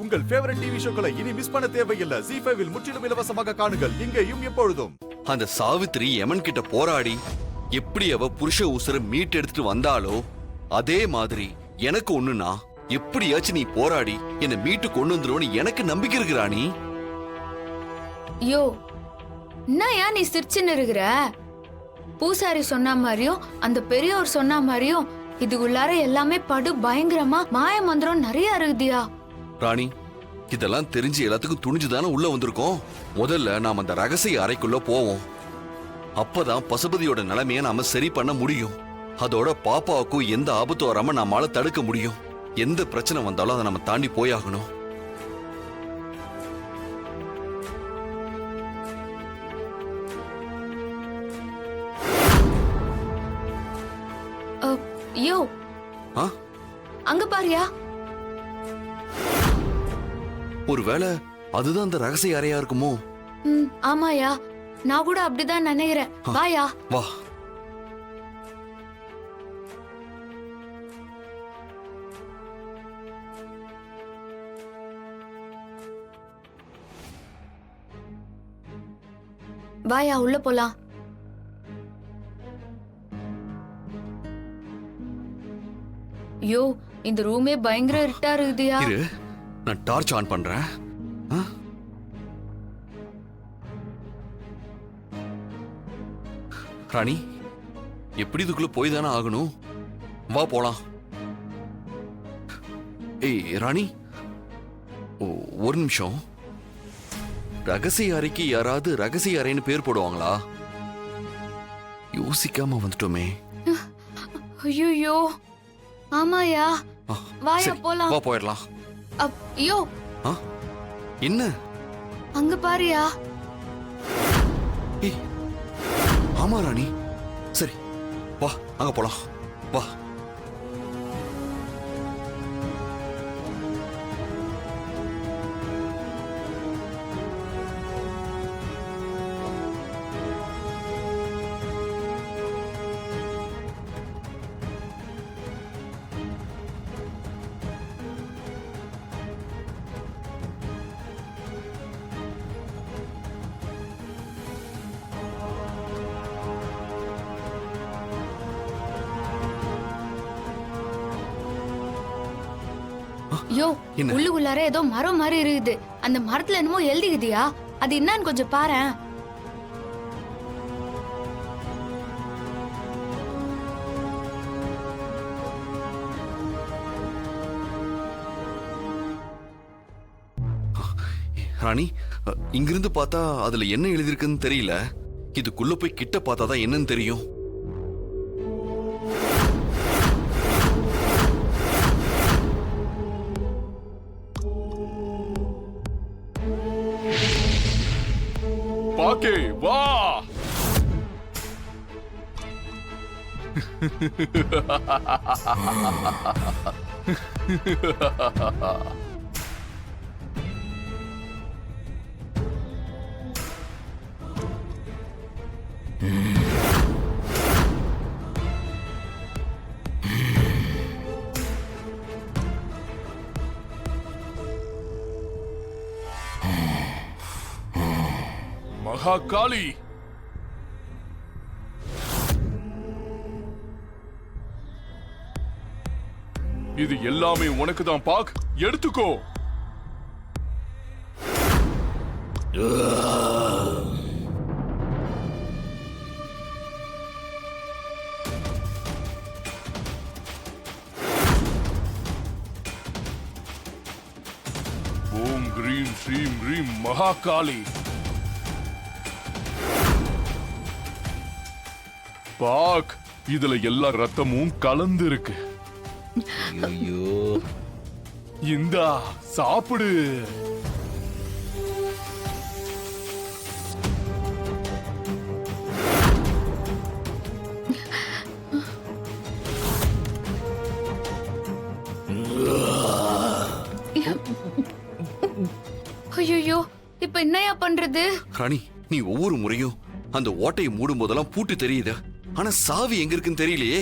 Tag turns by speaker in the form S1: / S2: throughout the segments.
S1: உங்கள் favourite TV ஷோக்களை இனி miss பண்ண தேவையில்லை. ZEE5 இல் முற்றிலும் இலவசமாக காணுங்கள். இங்கேயும் எப்பொழுதும்.
S2: அந்த சாவித்திரி யமன் கிட்ட போராடி எப்படி அவ புருஷ உசுர மீட் எடுத்துட்டு வந்தாலோ அதே மாதிரி எனக்கு ஒண்ணுனா எப்படியாச்சும் நீ போராடி என்ன மீட்டு கொண்டு வந்துருவோன்னு எனக்கு நம்பிக்கை இருக்கு ராணி.
S3: யோ என்னயா நீ சிரிச்சுன்னு இருக்கிற? பூசாரி சொன்ன மாதிரியும் அந்த பெரியவர் சொன்ன மாதிரியும் இதுக்குள்ளார எல்லாமே படு பயங்கரமா மாய மந்திரம் நிறைய இருக்குதியா.
S2: ராணி இதெல்லாம் தெரிஞ்சு எல்லாத்துக்கும் துணிஞ்சுதானே உள்ள வந்திருக்கோம். முதல்ல நாம அந்த ரகசிய அறைக்குள்ள போவோம். அப்பதான் பசுபதியோட நிலைமையை நாம சரி பண்ண முடியும். அதோட பாப்பாவுக்கும் எந்த ஆபத்து வராம நம்மால தடுக்க முடியும். எந்த பிரச்சனை வந்தாலும் அதை நம்ம தாண்டி போயாகணும்.
S3: யோ அங்க பாரியா.
S2: ஒருவேளை அதுதான் அந்த ரகசிய அறையா இருக்குமோ?
S3: ஆமாயா, நான் கூட அப்படிதான் நினைக்கிறேன். வாயா
S2: வா.
S3: வாயா உள்ள போலாம். யோ இந்த ரூமே பயங்கர இருட்டா இருக்குதியா.
S2: இரு நான் டார்ச் ஆன் பண்றேன். ராணி எப்படி இதுக்குள்ள போய் தானே ஆகணும். வா போலாம். ஏய் ராணி ஒரு நிமிஷம். ரகசிய அறைக்கு யாராவது ரகசிய அறைன்னு பேர் போடுவாங்களா? யோசிக்காம வந்துட்டோமே.
S3: ஐயோ ஆமாயா, வாயா போலாம்.
S2: வா போயிடலாம்.
S3: ஐயோ
S2: என்ன
S3: அங்க பாரியா.
S2: ஏய் ஆமா ராணி, சரி வா அங்க போலாம். வா.
S3: யோ உள்ளுக்குள்ளார ஏதோ மரம் மாதிரி இருக்குது. அந்த மரத்துல என்னமோ எழுதிக்குதியா, அது என்னன்னு கொஞ்சம் பாரேன்.
S2: ராணி இங்கிருந்து பார்த்தா அதுல என்ன எழுதிருக்குன்னு தெரியல. இதுக்குள்ள போய் கிட்ட பார்த்தாதான் என்னன்னு தெரியும்.
S4: பாக்கே வா. மகாகாளி, இது எல்லாமே உனக்கு தான். பாக் எடுத்துக்கோ. ஓம் கிரீம் ஸ்ரீம் ரீம் மகாகாளி. பாக் இதுல எல்லா ரத்தமும் கலந்து இருக்கு.
S5: ஐயோ
S4: இந்தா சாப்பிடு.
S3: ஐயோ இப்ப என்னையா பண்றது?
S2: ராணி நீ ஒவ்வொரு முறையும் அந்த ஓட்டையை மூடும் போதெல்லாம் பூட்டு தெரியுது. ஆனா சாவி எங்க இருக்குன்னு தெரியலையே.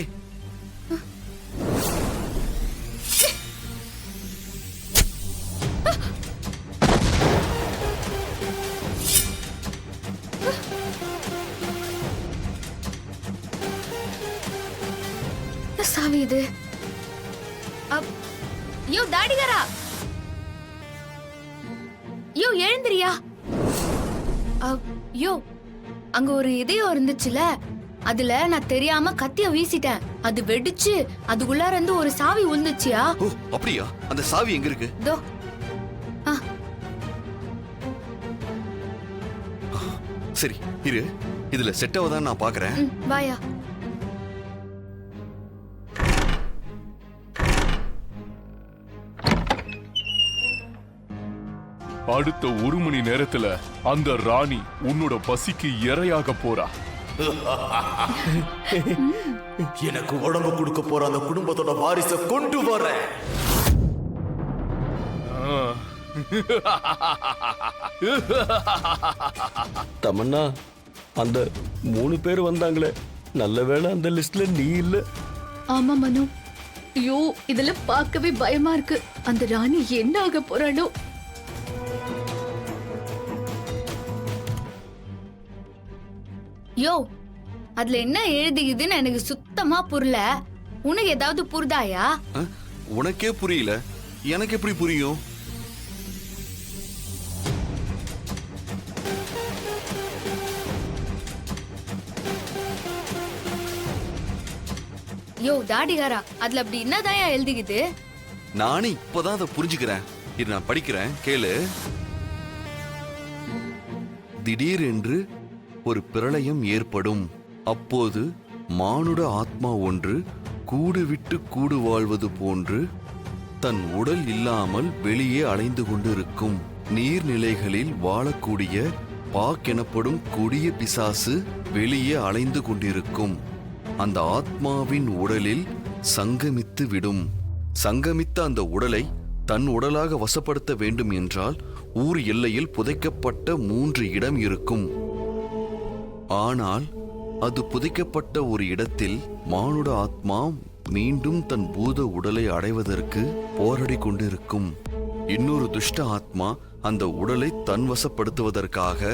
S3: சாவி இது? யோ தாடிகாரா, யோ எழுந்திரியா. யோ, அங்க ஒரு இதயம் இருந்துச்சுல, அதுல நான் தெரியாம கத்திய வீசிட்டேன். அது வெடிச்சு அதுக்குள்ளார இருந்து ஒரு சாவி உழுந்துச்சியா?
S2: ஓ அப்படியா? அந்த சாவி எங்க இருக்கு?
S3: தோ.
S2: சரி இரு, இதுல செட் ஆவதான் நான் பாக்குறேன்.
S3: வாயா.
S4: அடுத்த 1 மணி நேரத்துல அந்த ராணி உன்னோட பசிக்கு இரையாக போறா.
S1: எனக்கு உடம்பு கொடுக்க போற அந்த குடும்பத்தோட வாரிசை கொண்டு வரேன்.
S6: தமன்னா, அந்த 3 பேர் வந்தாங்களே, நல்ல வேளை அந்த லிஸ்ட்ல நீ இல்ல.
S7: ஆமா மனு. ஐயோ, இதுல பார்க்கவே பயமா இருக்கு. அந்த ராணி என்ன ஆக போறாளோ?
S3: யோ, அதுல என்ன எழுதிக்குதுன்னு எனக்கு சுத்தமா புரியல. உனக்கு ஏதாவது புரிதாயா?
S2: உனக்கே புரியல, எனக்கு எப்படி புரியும்?
S3: யோ தாடிகாரா, அதுல அப்படி என்னதான் எழுதிக்குது?
S2: நானே இப்பதான் அதை புரிஞ்சுக்கிறேன். இது நான் படிக்கிறேன், கேளு. திடீரென்று ஒரு பிரளயம் ஏற்படும். அப்போது மானுட ஆத்மா ஒன்று கூடு விட்டு கூடு வாழ்வது போன்று தன் உடல் இல்லாமல் வெளியே அலைந்து கொண்டிருக்கும். நீர்நிலைகளில் வாழக்கூடிய பாக் எனப்படும் கொடிய பிசாசு வெளியே அலைந்து கொண்டிருக்கும். அந்த ஆத்மாவின் உடலில் சங்கமித்து விடும். சங்கமித்த அந்த உடலை தன் உடலாக வசப்படுத்த வேண்டும் என்றால் ஊர் எல்லையில் புதைக்கப்பட்ட 3 இடம் இருக்கும். ஆனால் அது புதைக்கப்பட்ட ஒரு இடத்தில் மானுட ஆத்மா மீண்டும் தன் பூத உடலை அடைவதற்கு போராடி கொண்டிருக்கும். இன்னொரு துஷ்ட ஆத்மா அந்த உடலை தன் வசப்படுத்துவதற்காக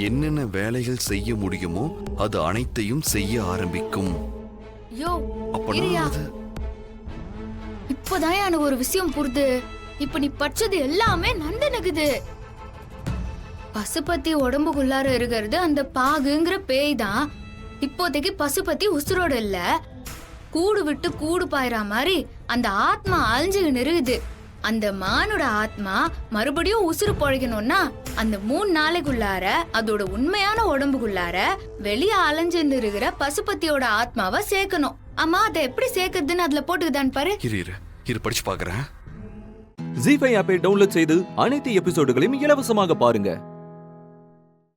S2: என்னென்ன வேலைகள் செய்ய முடியுமோ அது அனைத்தையும் செய்ய ஆரம்பிக்கும்.
S3: யோ,
S2: அப்பனா
S3: இரியா.
S2: அது
S3: இப்பதான் எனக்கு ஒரு விஷயம் புரியுது. இப்ப நீ படிச்சது எல்லாமே நந்தனுக்குது. பசுபதி உடம்புக்குள்ளார இருக்கிறது அந்த பாகுங்கிற பேய் தான். இப்போதைக்கு பசுபதி உசுரோட இல்ல, கூடு விட்டு கூடு பாயிற மாதிரி அந்த ஆத்மா அழிஞ்சுகின்னு இருக்குது. அந்த மானோட ஆத்மா மறுபடியும் உசுறு பொழைக்கணும்னா அந்த 3 நாளைக்குள்ளார அதோட உண்மையான உடம்புக்குள்ளார வெளியே அலைஞ்சுன்னு இருக்கிற பசுபதியோட ஆத்மாவை சேர்க்கணும். ஆமா, அதை எப்படி சேர்க்கறதுன்னு அதுல போட்டுக்குதான்னு பாரு.
S2: இரு படிச்சு பாக்குறேன்.
S8: ஜீ5 ஆப்பை டவுன்லோட் செய்து அனைத்து எபிசோடுகளையும் இலவசமாக பாருங்க.